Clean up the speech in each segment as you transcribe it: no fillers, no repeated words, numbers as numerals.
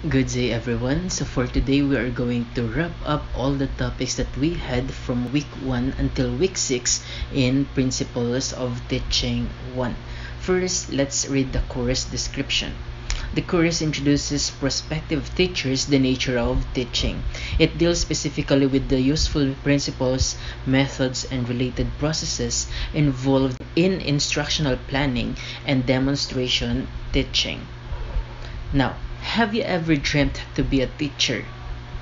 Good day, everyone. So, for today, we are going to wrap up all the topics that we had from week 1 until week 6 in Principles of Teaching 1. First, let's read the course description. The course introduces prospective teachers the nature of teaching. It deals specifically with the useful principles, methods, and related processes involved in instructional planning and demonstration teaching. Now, have you ever dreamt to be a teacher?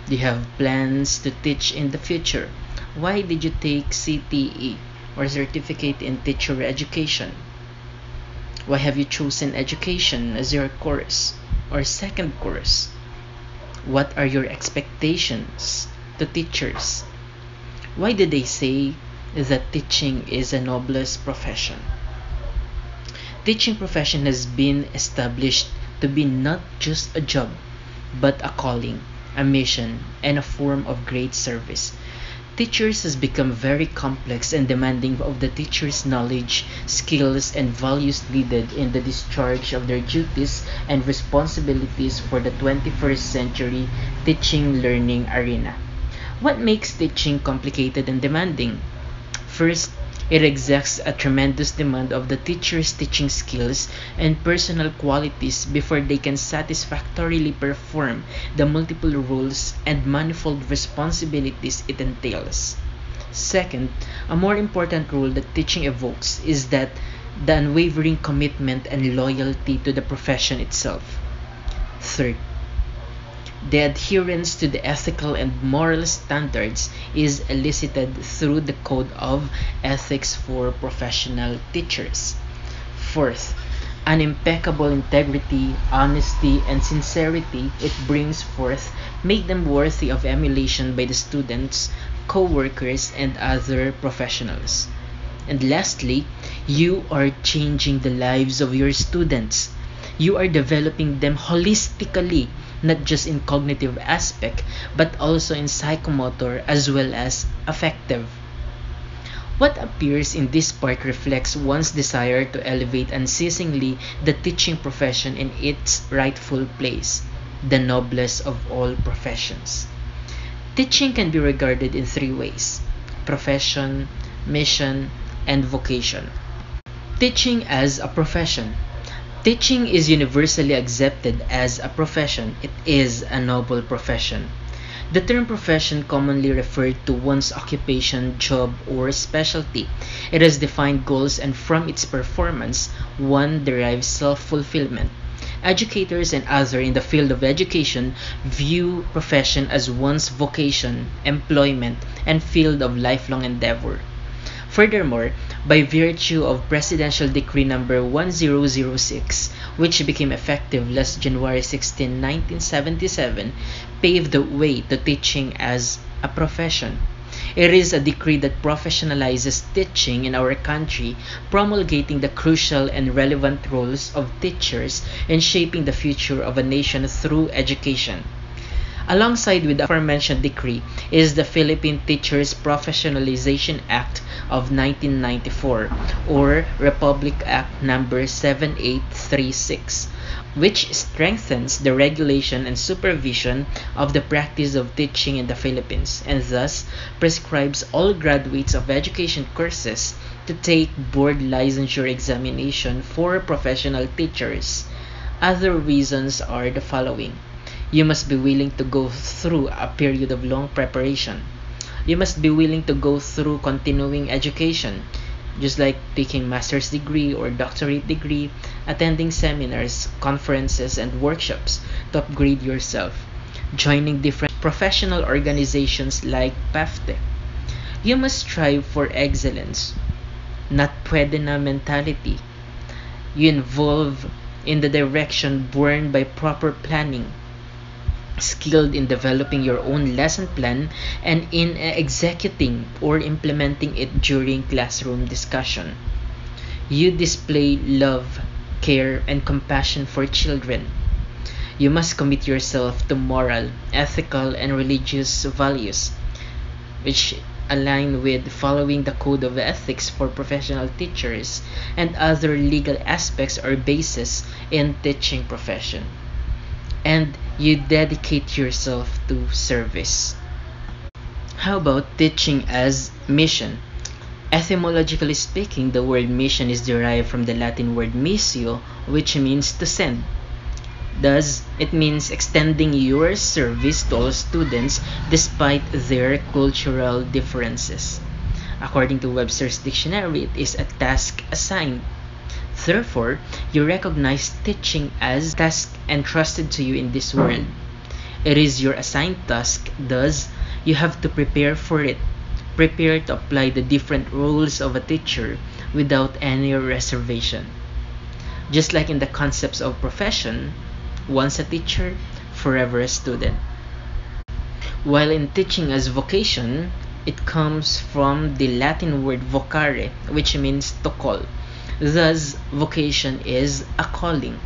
Do you have plans to teach in the future? Why did you take CTE or Certificate in Teacher Education? Why have you chosen education as your course or second course? What are your expectations to teachers? Why did they say that teaching is a noblest profession? Teaching profession has been established to be not just a job, but a calling, a mission, and a form of great service. Teachers has become very complex and demanding of the teacher's knowledge, skills, and values needed in the discharge of their duties and responsibilities for the 21st century teaching learning arena. What makes teaching complicated and demanding? First, it exacts a tremendous demand of the teacher's teaching skills and personal qualities before they can satisfactorily perform the multiple roles and manifold responsibilities it entails. Second, a more important rule that teaching evokes is that the unwavering commitment and loyalty to the profession itself. Third, the adherence to the ethical and moral standards is elicited through the Code of Ethics for Professional Teachers. Fourth, an impeccable integrity, honesty, and sincerity it brings forth make them worthy of emulation by the students, co-workers, and other professionals. And lastly, you are changing the lives of your students. You are developing them holistically, not just in cognitive aspect, but also in psychomotor as well as affective. What appears in this part reflects one's desire to elevate unceasingly the teaching profession in its rightful place, the noblest of all professions. Teaching can be regarded in three ways: profession, mission, and vocation. Teaching as a profession. Teaching is universally accepted as a profession. It is a noble profession. The term profession commonly referred to one's occupation, job, or specialty. It has defined goals, and from its performance, one derives self-fulfillment. Educators and others in the field of education view profession as one's vocation, employment, and field of lifelong endeavor. Furthermore, by virtue of Presidential Decree Number 1006, which became effective last January 16, 1977, paved the way to teaching as a profession. It is a decree that professionalizes teaching in our country, promulgating the crucial and relevant roles of teachers in shaping the future of a nation through education. Alongside with the aforementioned decree is the Philippine Teachers Professionalization Act of 1994, or Republic Act number 7836, which strengthens the regulation and supervision of the practice of teaching in the Philippines, and thus prescribes all graduates of education courses to take board licensure examination for professional teachers. Other reasons are the following: you must be willing to go through a period of long preparation. You must be willing to go through continuing education, just like taking master's degree or doctorate degree, attending seminars, conferences, and workshops to upgrade yourself, joining different professional organizations like PAFTE. You must strive for excellence, not pwede na mentality. You involve in the direction borne by proper planning, skilled in developing your own lesson plan and in executing or implementing it during classroom discussion. You display love, care, and compassion for children. You must commit yourself to moral, ethical, and religious values, which align with following the Code of Ethics for Professional Teachers and other legal aspects or basis in teaching profession. And You dedicate yourself to service. How about teaching as mission? Etymologically speaking, the word mission is derived from the Latin word missio, which means to send. Thus, it means extending your service to all students despite their cultural differences. According to Webster's dictionary, it is a task assigned. Therefore, you recognize teaching as a task entrusted to you in this world. It is your assigned task, thus, you have to prepare for it. Prepare to apply the different roles of a teacher without any reservation. Just like in the concepts of profession, once a teacher, forever a student. While in teaching as vocation, it comes from the Latin word vocare, which means to call. Thus, vocation is a calling.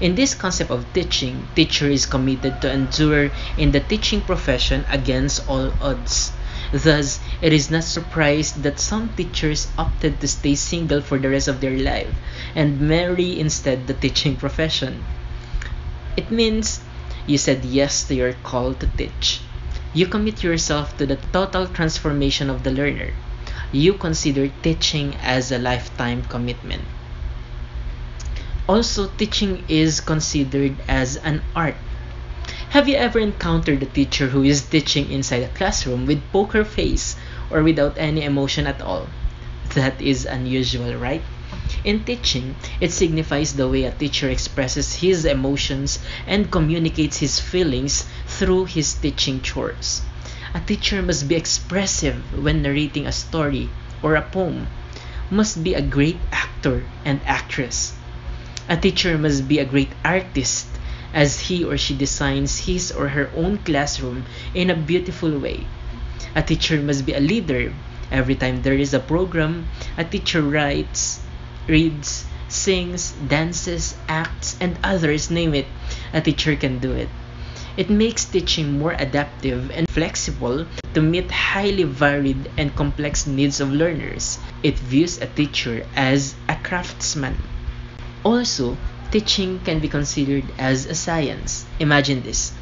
In this concept of teaching, teacher is committed to endure in the teaching profession against all odds. Thus, it is not surprised that some teachers opted to stay single for the rest of their life and marry instead the teaching profession. It means you said yes to your call to teach. You commit yourself to the total transformation of the learner. You consider teaching as a lifetime commitment. Also, teaching is considered as an art. Have you ever encountered a teacher who is teaching inside a classroom with poker face or without any emotion at all? That is unusual, right? In teaching, it signifies the way a teacher expresses his emotions and communicates his feelings through his teaching chores. A teacher must be expressive when narrating a story or a poem, must be a great actor and actress. A teacher must be a great artist as he or she designs his or her own classroom in a beautiful way. A teacher must be a leader. Every time there is a program, a teacher writes, reads, sings, dances, acts, and others, name it. A teacher can do it. It makes teaching more adaptive and flexible to meet highly varied and complex needs of learners. It views a teacher as a craftsman. Also, teaching can be considered as a science. Imagine this.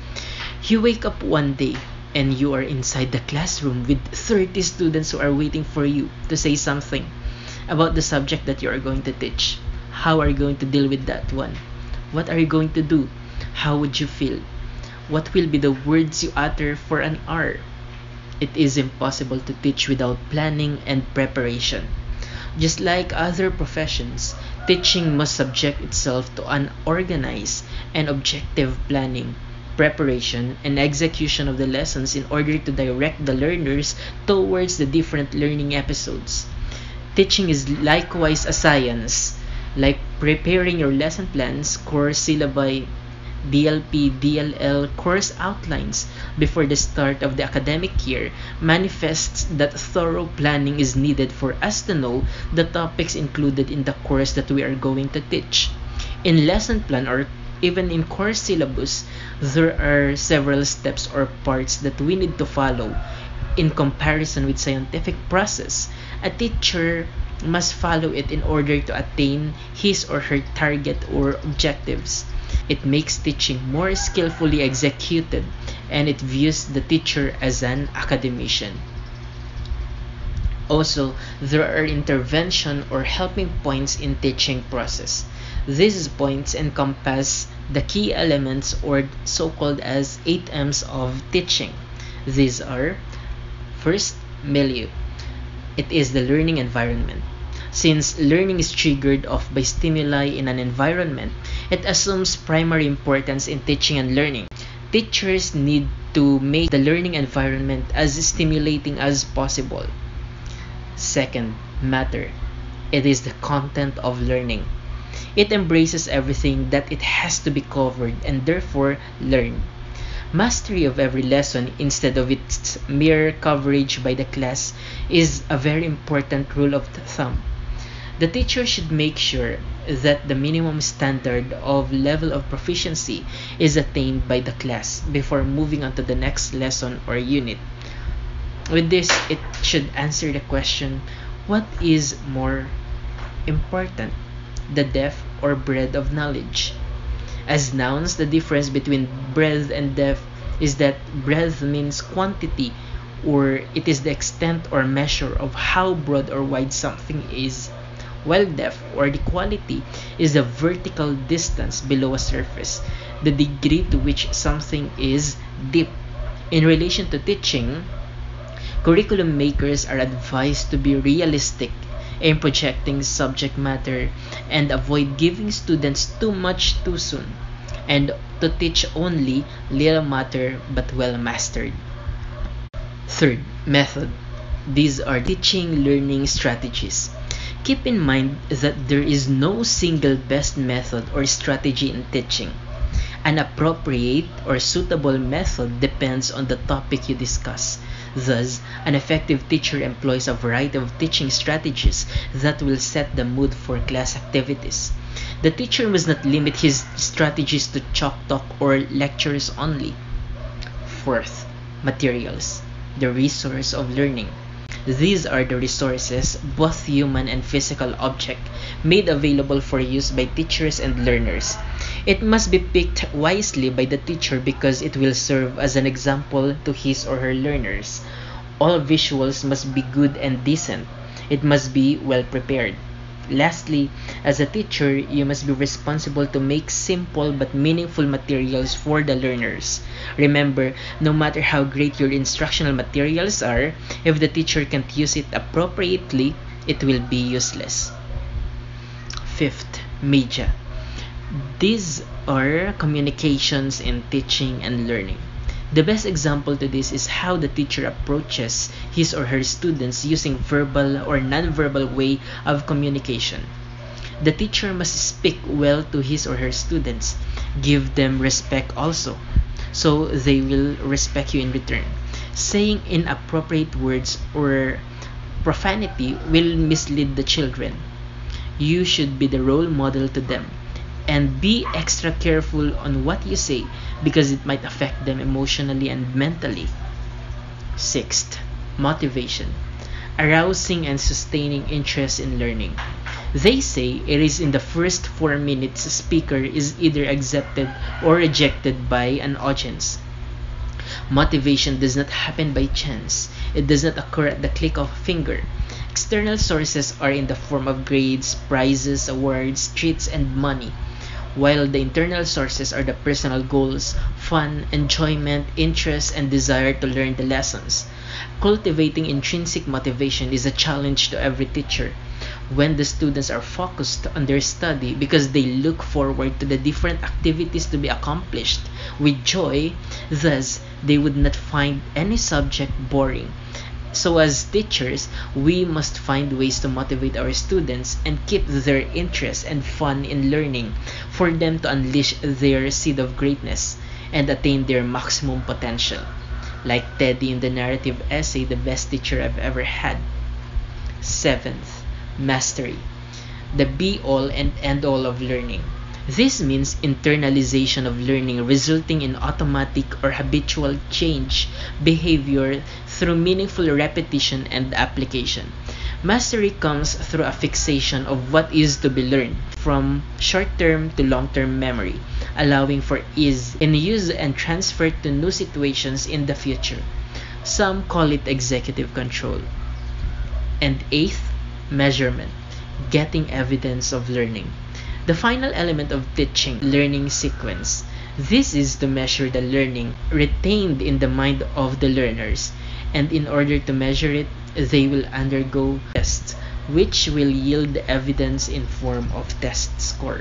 You wake up one day and you are inside the classroom with 30 students who are waiting for you to say something about the subject that you are going to teach. How are you going to deal with that one? What are you going to do? How would you feel? What will be the words you utter for an hour? It is impossible to teach without planning and preparation. Just like other professions, teaching must subject itself to an organized and objective planning, preparation, and execution of the lessons in order to direct the learners towards the different learning episodes. Teaching is likewise a science, like preparing your lesson plans, course syllabi, DLP, DLL course outlines before the start of the academic year manifests that thorough planning is needed for us to know the topics included in the course that we are going to teach. In lesson plan or even in course syllabus, there are several steps or parts that we need to follow in comparison with scientific process. A teacher must follow it in order to attain his or her target or objectives. It makes teaching more skillfully executed and it views the teacher as an academician. Also, there are intervention or helping points in teaching process. These points encompass the key elements or so-called as 8 M's of teaching. These are, first, milieu. It is the learning environment. Since learning is triggered off by stimuli in an environment, it assumes primary importance in teaching and learning. Teachers need to make the learning environment as stimulating as possible. Second, matter. It is the content of learning. It embraces everything that it has to be covered and therefore learned. Mastery of every lesson instead of its mere coverage by the class is a very important rule of thumb. The teacher should make sure that the minimum standard of level of proficiency is attained by the class before moving on to the next lesson or unit. With this, it should answer the question, what is more important, the depth or breadth of knowledge? As nouns, the difference between breadth and depth is that breadth means quantity, or it is the extent or measure of how broad or wide something is, while depth or the quality is the vertical distance below a surface, the degree to which something is deep. In relation to teaching, curriculum makers are advised to be realistic in projecting subject matter and avoid giving students too much too soon, and to teach only little matter but well mastered. Third, method. These are teaching learning strategies. Keep in mind that there is no single best method or strategy in teaching. An appropriate or suitable method depends on the topic you discuss. Thus, an effective teacher employs a variety of teaching strategies that will set the mood for class activities. The teacher must not limit his strategies to chalk talk or lectures only. Fourth, materials, the resource of learning. These are the resources, both human and physical object, made available for use by teachers and learners. It must be picked wisely by the teacher because it will serve as an example to his or her learners. All visuals must be good and decent. It must be well prepared. Lastly, as a teacher, you must be responsible to make simple but meaningful materials for the learners. Remember, no matter how great your instructional materials are, if the teacher can't use it appropriately, it will be useless. Fifth, media. These are communications in teaching and learning. The best example to this is how the teacher approaches his or her students using verbal or non-verbal way of communication. The teacher must speak well to his or her students. Give them respect also, so they will respect you in return. Saying inappropriate words or profanity will mislead the children. You should be the role model to them. And be extra careful on what you say because it might affect them emotionally and mentally. Sixth, motivation. Arousing and sustaining interest in learning. They say it is in the first 4 minutes a speaker is either accepted or rejected by an audience. Motivation does not happen by chance. It does not occur at the click of a finger. External sources are in the form of grades, prizes, awards, treats, and money, while the internal sources are the personal goals, fun, enjoyment, interest, and desire to learn the lessons. Cultivating intrinsic motivation is a challenge to every teacher. When the students are focused on their study because they look forward to the different activities to be accomplished with joy, thus they would not find any subject boring. So as teachers, we must find ways to motivate our students and keep their interest and fun in learning for them to unleash their seed of greatness and attain their maximum potential. Like Teddy in the narrative essay, The Best Teacher I've Ever Had. Seventh, mastery. The be-all and end-all of learning. This means internalization of learning resulting in automatic or habitual change behavior through meaningful repetition and application. Mastery comes through a fixation of what is to be learned from short-term to long-term memory, allowing for ease in use and transfer to new situations in the future. Some call it executive control. And eighth, measurement, getting evidence of learning. The final element of teaching, learning sequence. This is to measure the learning retained in the mind of the learners, and in order to measure it, they will undergo tests, which will yield evidence in form of test score.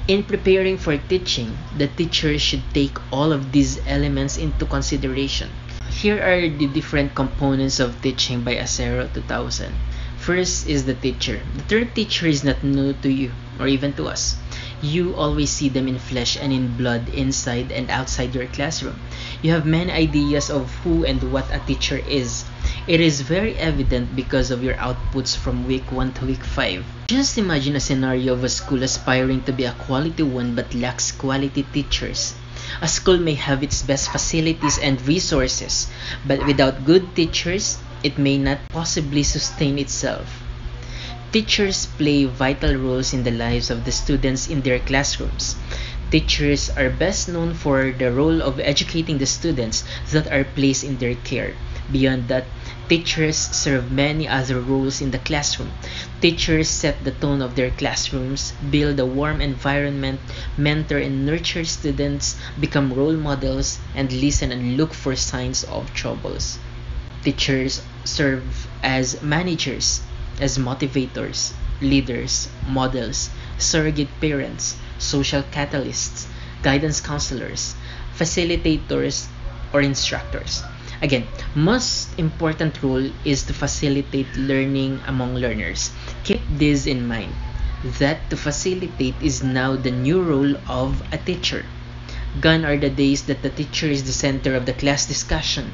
In preparing for teaching, the teacher should take all of these elements into consideration. Here are the different components of teaching by Acero 2000. First is the teacher. The term teacher is not new to you or even to us. You always see them in flesh and in blood inside and outside your classroom. You have many ideas of who and what a teacher is. It is very evident because of your outputs from week 1 to week 5. Just imagine a scenario of a school aspiring to be a quality one but lacks quality teachers. A school may have its best facilities and resources, but without good teachers, it may not possibly sustain itself. Teachers play vital roles in the lives of the students in their classrooms. Teachers are best known for the role of educating the students that are placed in their care. Beyond that, teachers serve many other roles in the classroom. Teachers set the tone of their classrooms, build a warm environment, mentor and nurture students, become role models, and listen and look for signs of troubles. Teachers serve as managers, as motivators, leaders, models, surrogate parents, social catalysts, guidance counselors, facilitators, or instructors. Again, most important role is to facilitate learning among learners. Keep this in mind that to facilitate is now the new role of a teacher. Gone are the days that the teacher is the center of the class discussion.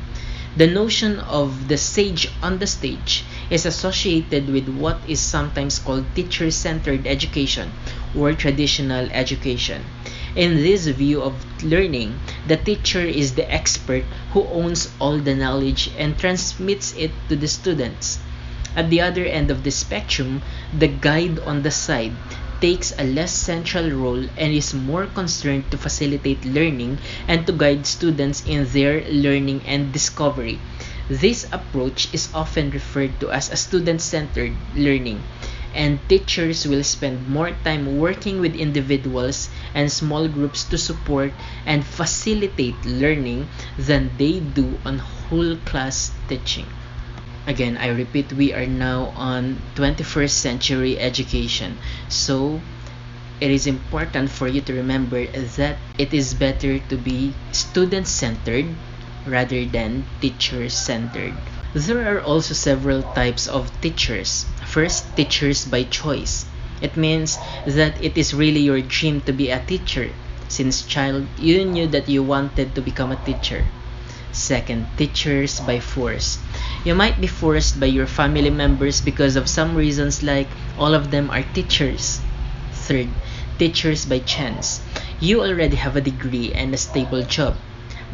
The notion of the sage on the stage is associated with what is sometimes called teacher-centered education or traditional education. In this view of learning, the teacher is the expert who owns all the knowledge and transmits it to the students. At the other end of the spectrum, the guide on the side takes a less central role and is more concerned to facilitate learning and to guide students in their learning and discovery. This approach is often referred to as a student-centered learning, and teachers will spend more time working with individuals and small groups to support and facilitate learning than they do on whole class teaching. Again, I repeat, we are now on 21st century education. So, it is important for you to remember that it is better to be student-centered rather than teacher-centered. There are also several types of teachers. First, teachers by choice. It means that it is really your dream to be a teacher. Since child, you knew that you wanted to become a teacher. Second, teachers by force. You might be forced by your family members because of some reasons like all of them are teachers. Third, teachers by chance. You already have a degree and a stable job.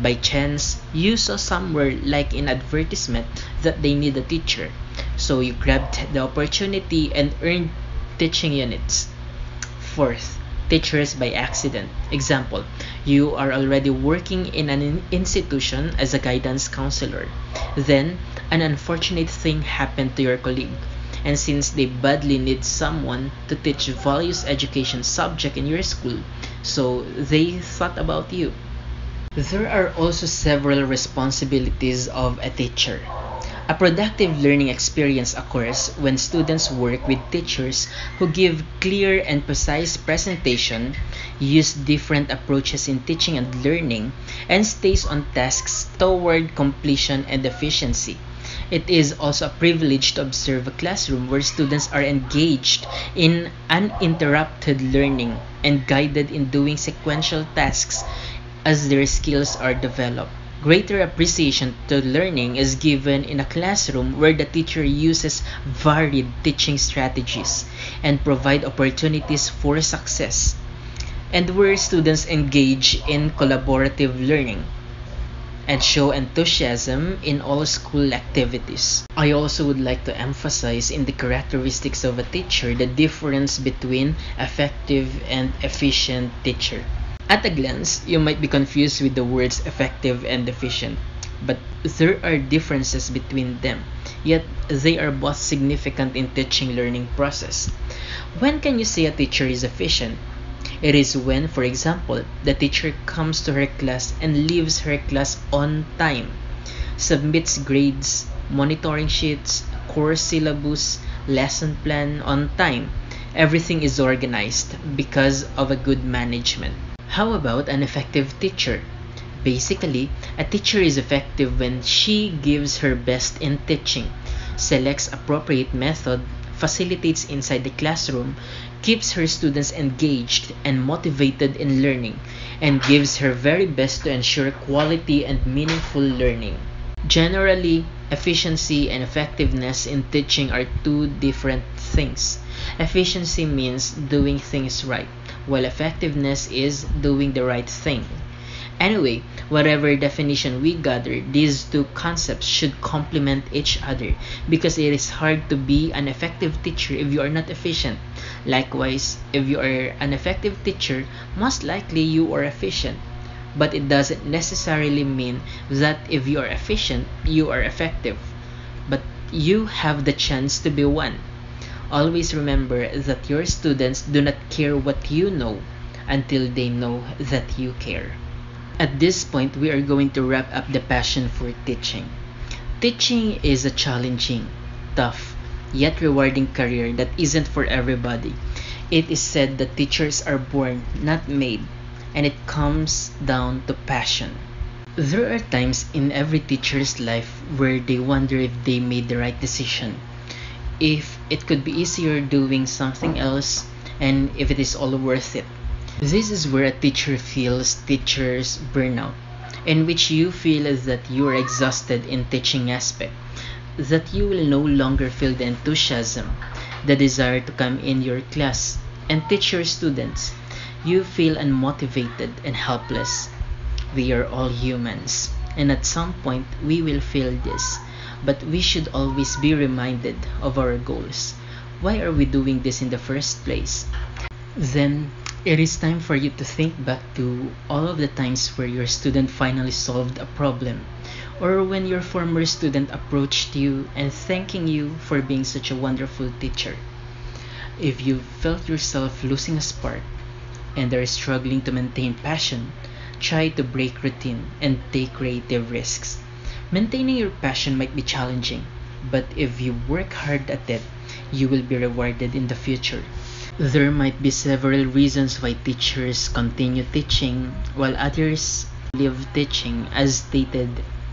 By chance, you saw somewhere like in advertisement that they need a teacher. So you grabbed the opportunity and earned teaching units. Fourth, teachers by accident. Example, you are already working in an institution as a guidance counselor. Then, an unfortunate thing happened to your colleague. And since they badly need someone to teach values education subject in your school, so they thought about you. There are also several responsibilities of a teacher. A productive learning experience occurs when students work with teachers who give clear and precise presentation, use different approaches in teaching and learning, and stays on tasks toward completion and efficiency. It is also a privilege to observe a classroom where students are engaged in uninterrupted learning and guided in doing sequential tasks as their skills are developed. Greater appreciation to learning is given in a classroom where the teacher uses varied teaching strategies and provide opportunities for success, and where students engage in collaborative learning and show enthusiasm in all school activities. I also would like to emphasize in the characteristics of a teacher the difference between effective and efficient teacher. At a glance, you might be confused with the words effective and efficient, but there are differences between them, yet they are both significant in teaching learning process. When can you say a teacher is efficient? It is when, for example, the teacher comes to her class and leaves her class on time, submits grades, monitoring sheets, course syllabus, lesson plan on time. Everything is organized because of a good management. How about an effective teacher? Basically, a teacher is effective when she gives her best in teaching, selects appropriate method, facilitates inside the classroom, keeps her students engaged and motivated in learning, and gives her very best to ensure quality and meaningful learning. Generally, efficiency and effectiveness in teaching are two different things. Efficiency means doing things right, while effectiveness is doing the right thing. Anyway, whatever definition we gather, these two concepts should complement each other because it is hard to be an effective teacher if you are not efficient. Likewise, if you are an effective teacher, most likely you are efficient. But it doesn't necessarily mean that if you are efficient, you are effective. But you have the chance to be one. Always remember that your students do not care what you know until they know that you care. At this point, we are going to wrap up the passion for teaching. Teaching is a challenging, tough, yet rewarding career that isn't for everybody. It is said that teachers are born, not made, and it comes down to passion. There are times in every teacher's life where they wonder if they made the right decision, if it could be easier doing something else, and if it is all worth it. This is where a teacher feels teacher's burnout, in which you feel that you are exhausted in teaching aspect, that you will no longer feel the enthusiasm, the desire to come in your class and teach your students. You feel unmotivated and helpless. We are all humans, and at some point we will feel this, but we should always be reminded of our goals. Why are we doing this in the first place? Then, it is time for you to think back to all of the times where your student finally solved a problem, or when your former student approached you and thanking you for being such a wonderful teacher. If you felt yourself losing a spark and are struggling to maintain passion, try to break routine and take creative risks. Maintaining your passion might be challenging, but if you work hard at it, you will be rewarded in the future. There might be several reasons why teachers continue teaching while others leave teaching as stated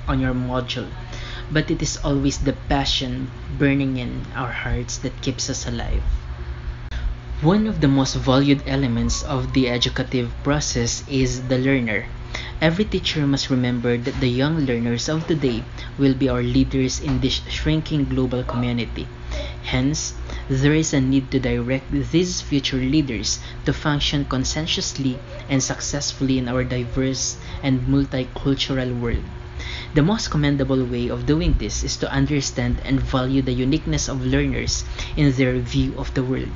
on your module, but it is always the passion burning in our hearts that keeps us alive. One of the most valued elements of the educative process is the learner. Every teacher must remember that the young learners of today will be our leaders in this shrinking global community. Hence, there is a need to direct these future leaders to function conscientiously and successfully in our diverse and multicultural world. The most commendable way of doing this is to understand and value the uniqueness of learners in their view of the world,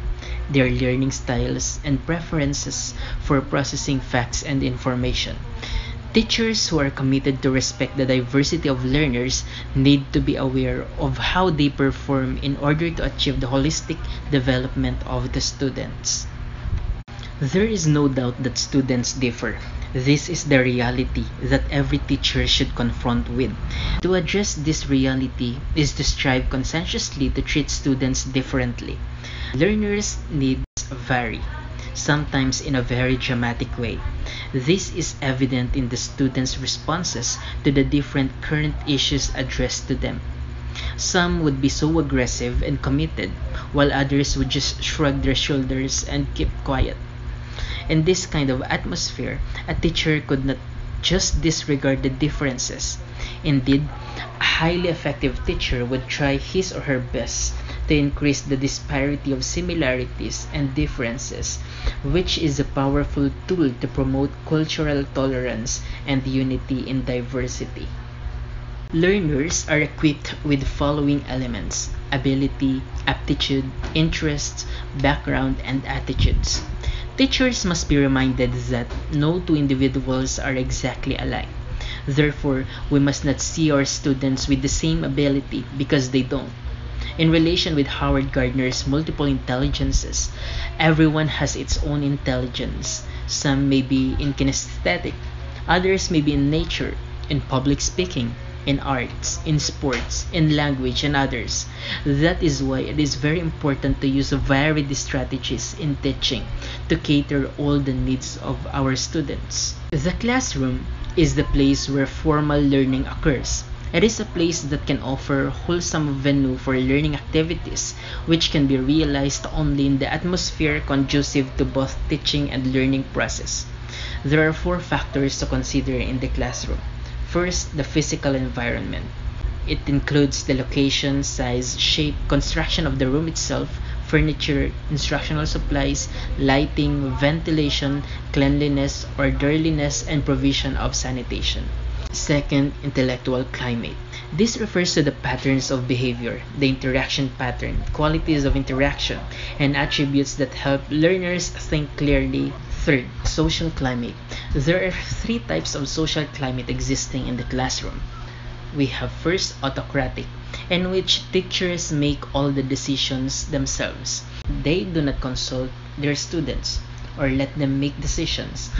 their learning styles, and preferences for processing facts and information. Teachers who are committed to respect the diversity of learners need to be aware of how they perform in order to achieve the holistic development of the students. There is no doubt that students differ. This is the reality that every teacher should confront with. To address this reality is to strive conscientiously to treat students differently. Learners' needs vary, sometimes in a very dramatic way. This is evident in the students' responses to the different current issues addressed to them. Some would be so aggressive and committed, while others would just shrug their shoulders and keep quiet. In this kind of atmosphere, a teacher could not just disregard the differences. Indeed, a highly effective teacher would try his or her best to increase the disparity of similarities and differences, which is a powerful tool to promote cultural tolerance and unity in diversity. Learners are equipped with the following elements: ability, aptitude, interests, background, and attitudes. Teachers must be reminded that no two individuals are exactly alike. Therefore, we must not see our students with the same ability because they don't. In relation with Howard Gardner's multiple intelligences, everyone has its own intelligence. Some may be in kinesthetic, others may be in nature, in public speaking, in arts, in sports, in language, and others. That is why it is very important to use varied strategies in teaching to cater all the needs of our students. The classroom is the place where formal learning occurs. It is a place that can offer a wholesome venue for learning activities, which can be realized only in the atmosphere conducive to both teaching and learning process. There are four factors to consider in the classroom. First, the physical environment. It includes the location, size, shape, construction of the room itself, furniture, instructional supplies, lighting, ventilation, cleanliness, orderliness, and provision of sanitation. Second, intellectual climate. This refers to the patterns of behavior, the interaction pattern, qualities of interaction, and attributes that help learners think clearly. Third, social climate. There are three types of social climate existing in the classroom. We have first, autocratic, in which teachers make all the decisions themselves. They do not consult their students or let them make decisions.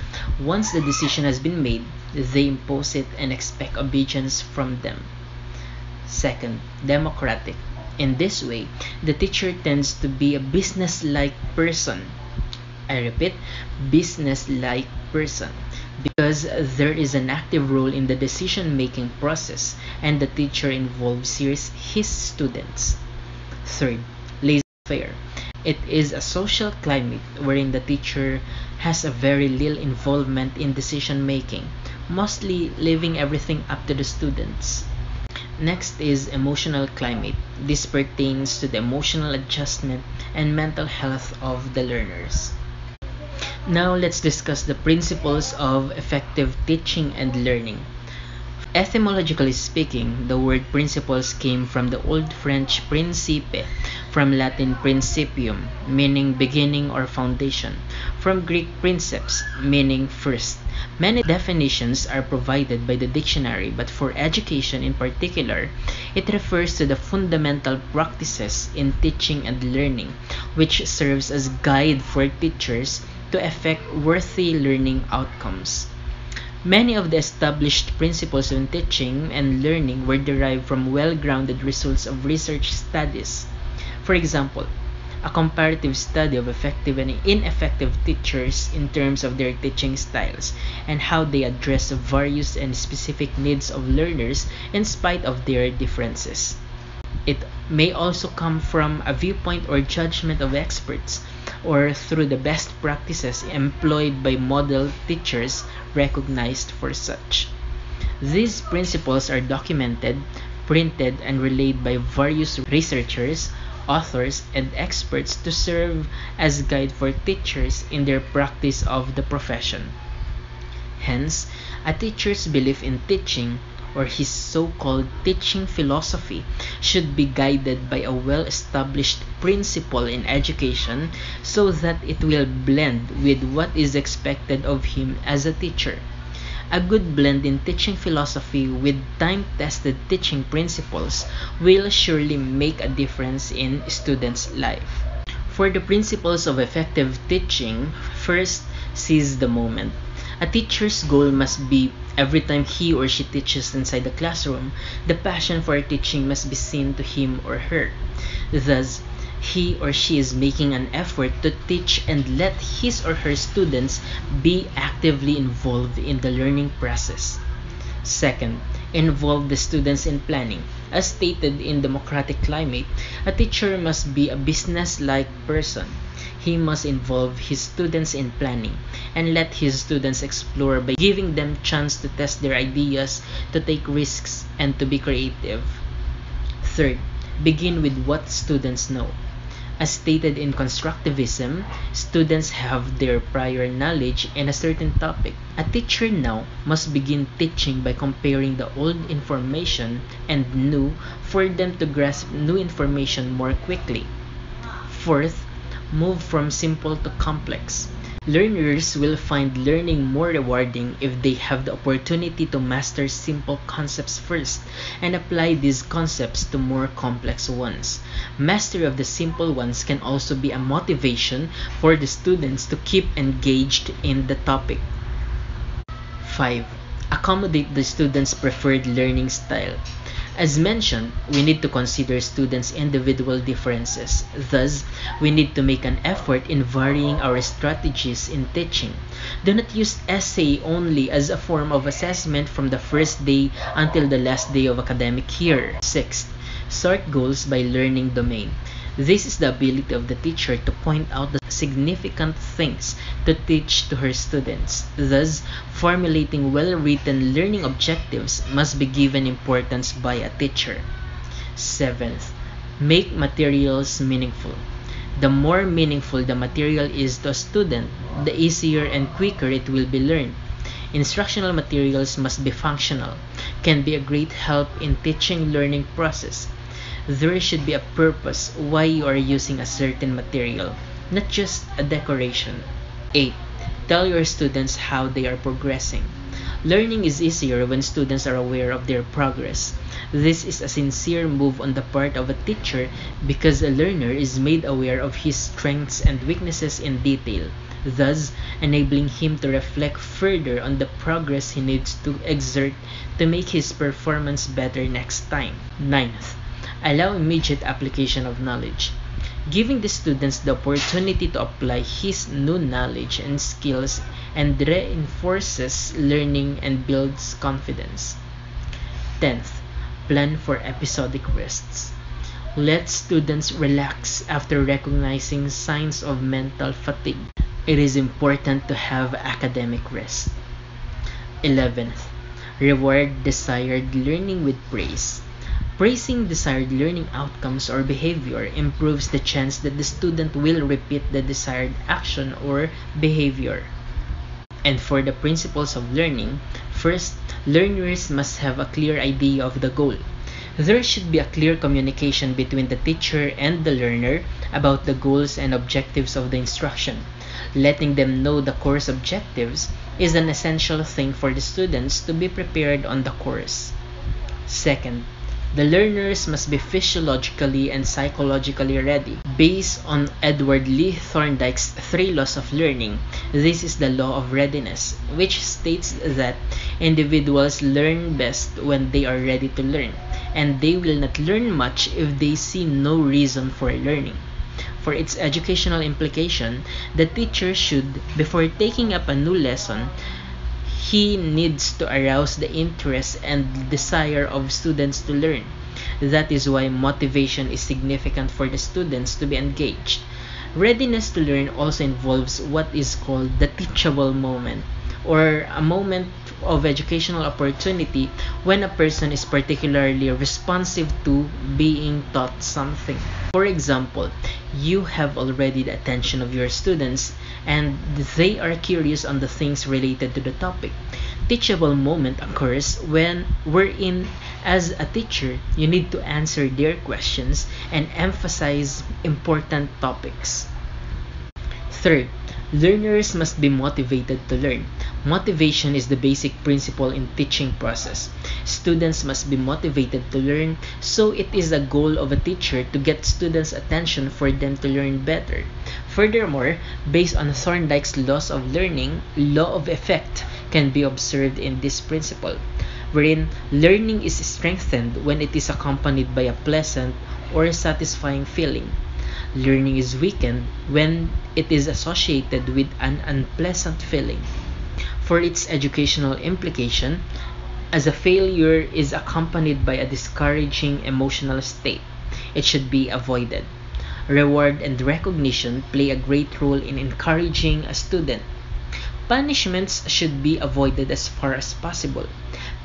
Once the decision has been made, they impose it and expect obedience from them. Second, democratic. In this way, the teacher tends to be a business-like person. I repeat, business-like person, because there is an active role in the decision-making process and the teacher involves his students. Third, laissez-faire. It is a social climate wherein the teacher has a very little involvement in decision-making, mostly leaving everything up to the students. Next is emotional climate. This pertains to the emotional adjustment and mental health of the learners. Now let's discuss the principles of effective teaching and learning. Etymologically speaking, the word principles came from the Old French principe, from Latin principium, meaning beginning or foundation, from Greek princeps, meaning first. Many definitions are provided by the dictionary, but for education in particular, it refers to the fundamental practices in teaching and learning, which serves as guide for teachers to effect worthy learning outcomes. Many of the established principles in teaching and learning were derived from well-grounded results of research studies. For example, a comparative study of effective and ineffective teachers in terms of their teaching styles and how they address various and specific needs of learners in spite of their differences. It may also come from a viewpoint or judgment of experts, or through the best practices employed by model teachers recognized for such. These principles are documented, printed, and relayed by various researchers, authors, and experts to serve as guide for teachers in their practice of the profession. Hence, a teacher's belief in teaching, or his so-called teaching philosophy, should be guided by a well-established principle in education so that it will blend with what is expected of him as a teacher. A good blend in teaching philosophy with time-tested teaching principles will surely make a difference in students' life. For the principles of effective teaching, first, seize the moment. A teacher's goal must be, every time he or she teaches inside the classroom, the passion for teaching must be seen to him or her. Thus, he or she is making an effort to teach and let his or her students be actively involved in the learning process. Second, involve the students in planning. As stated in democratic climate, a teacher must be a business-like person. He must involve his students in planning and let his students explore by giving them chance to test their ideas, to take risks, and to be creative. Third, begin with what students know. As stated in constructivism, students have their prior knowledge in a certain topic. A teacher now must begin teaching by comparing the old information and new for them to grasp new information more quickly. Fourth, move from simple to complex. Learners will find learning more rewarding if they have the opportunity to master simple concepts first and apply these concepts to more complex ones. Mastery of the simple ones can also be a motivation for the students to keep engaged in the topic. 5. Accommodate the students' preferred learning style. As mentioned, we need to consider students' individual differences. Thus, we need to make an effort in varying our strategies in teaching. Do not use essay only as a form of assessment from the first day until the last day of academic year. 6. Sort goals by learning domain. This is the ability of the teacher to point out the significant things to teach to her students. Thus, formulating well-written learning objectives must be given importance by a teacher. 7th, make materials meaningful. The more meaningful the material is to a student, the easier and quicker it will be learned. Instructional materials must be functional, can be a great help in teaching learning process. There should be a purpose why you are using a certain material, not just a decoration. 8. Tell your students how they are progressing. Learning is easier when students are aware of their progress. This is a sincere move on the part of a teacher because a learner is made aware of his strengths and weaknesses in detail, thus enabling him to reflect further on the progress he needs to exert to make his performance better next time. 9th, allow immediate application of knowledge. Giving the students the opportunity to apply his new knowledge and skills and reinforces learning and builds confidence. 10th, plan for episodic rests. Let students relax after recognizing signs of mental fatigue. It is important to have academic rest. 11th, reward desired learning with praise. Praising desired learning outcomes or behavior improves the chance that the student will repeat the desired action or behavior. And for the principles of learning, first, learners must have a clear idea of the goal. There should be a clear communication between the teacher and the learner about the goals and objectives of the instruction. Letting them know the course objectives is an essential thing for the students to be prepared on the course. Second, the learners must be physiologically and psychologically ready. Based on Edward Lee Thorndike's 3 laws of learning, this is the law of readiness, which states that individuals learn best when they are ready to learn, and they will not learn much if they see no reason for learning. For its educational implication, the teacher should, before taking up a new lesson, he needs to arouse the interest and desire of students to learn. That is why motivation is significant for the students to be engaged. Readiness to learn also involves what is called the teachable moment, or a moment of educational opportunity when a person is particularly responsive to being taught something. For example, you have already the attention of your students and they are curious on the things related to the topic. Teachable moment occurs wherein as a teacher you need to answer their questions and emphasize important topics. Third, learners must be motivated to learn. Motivation is the basic principle in teaching process. Students must be motivated to learn, so it is a goal of a teacher to get students' attention for them to learn better. Furthermore, based on Thorndike's laws of learning, law of effect can be observed in this principle, wherein learning is strengthened when it is accompanied by a pleasant or satisfying feeling. Learning is weakened when it is associated with an unpleasant feeling. For its educational implication, as a failure is accompanied by a discouraging emotional state, it should be avoided. Reward and recognition play a great role in encouraging a student. Punishments should be avoided as far as possible.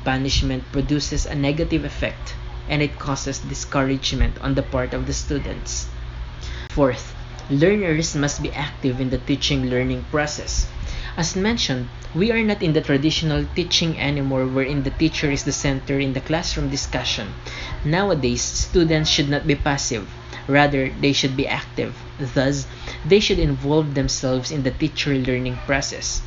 Punishment produces a negative effect and it causes discouragement on the part of the students. Fourth, learners must be active in the teaching-learning process. As mentioned, we are not in the traditional teaching anymore wherein the teacher is the center in the classroom discussion. Nowadays, students should not be passive. Rather, they should be active. Thus, they should involve themselves in the teacher-learning process.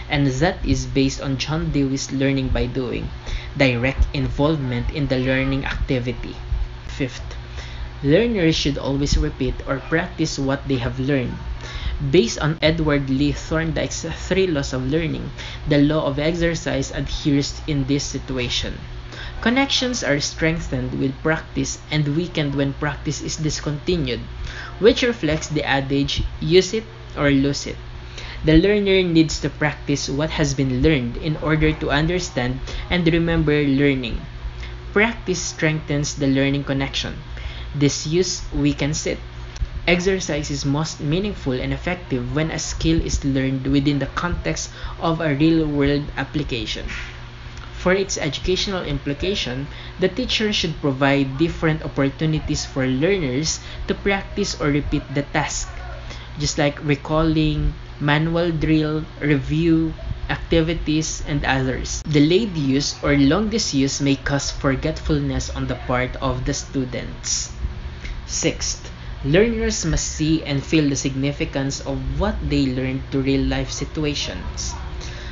And that is based on John Dewey's learning by doing, direct involvement in the learning activity. Fifth, learners should always repeat or practice what they have learned. Based on Edward Lee Thorndike's 3 laws of learning, the law of exercise adheres in this situation. Connections are strengthened with practice and weakened when practice is discontinued, which reflects the adage, use it or lose it. The learner needs to practice what has been learned in order to understand and remember learning. Practice strengthens the learning connection. Disuse weakens it. Exercise is most meaningful and effective when a skill is learned within the context of a real-world application. For its educational implication, the teacher should provide different opportunities for learners to practice or repeat the task. just like recalling, manual drill, review, activities, and others. Delayed use or long disuse may cause forgetfulness on the part of the students. Sixth, learners must see and feel the significance of what they learned to real-life situations.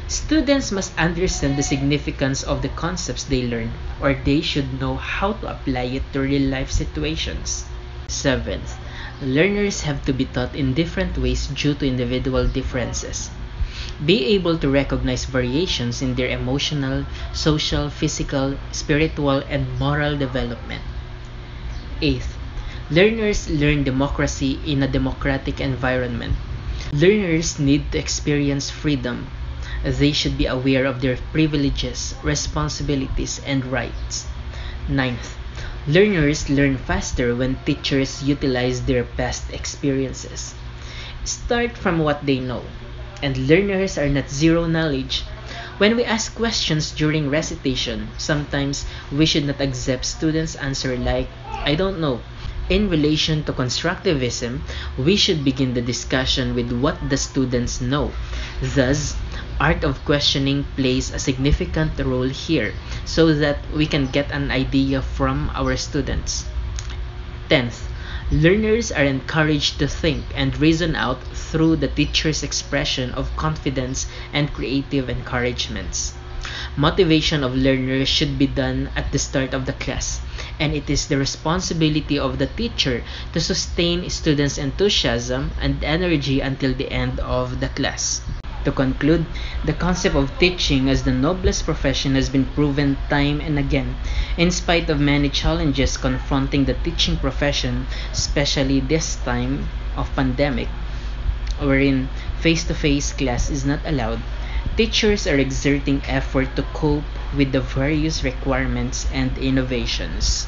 Students must understand the significance of the concepts they learn, or they should know how to apply it to real-life situations. Seventh, learners have to be taught in different ways due to individual differences. Be able to recognize variations in their emotional, social, physical, spiritual, and moral development. Eighth, learners learn democracy in a democratic environment. Learners need to experience freedom. They should be aware of their privileges, responsibilities, and rights. Ninth, learners learn faster when teachers utilize their past experiences. Start from what they know, and learners are not zero knowledge. When we ask questions during recitation, sometimes we should not accept students' answer like, I don't know. In relation to constructivism, we should begin the discussion with what the students know. Thus, art of questioning plays a significant role here so that we can get an idea from our students. 10th, learners are encouraged to think and reason out through the teacher's expression of confidence and creative encouragements. Motivation of learners should be done at the start of the class, and it is the responsibility of the teacher to sustain students' enthusiasm and energy until the end of the class. To conclude, the concept of teaching as the noblest profession has been proven time and again, in spite of many challenges confronting the teaching profession, especially this time of pandemic, wherein face-to-face class is not allowed. Teachers are exerting effort to cope with the various requirements and innovations.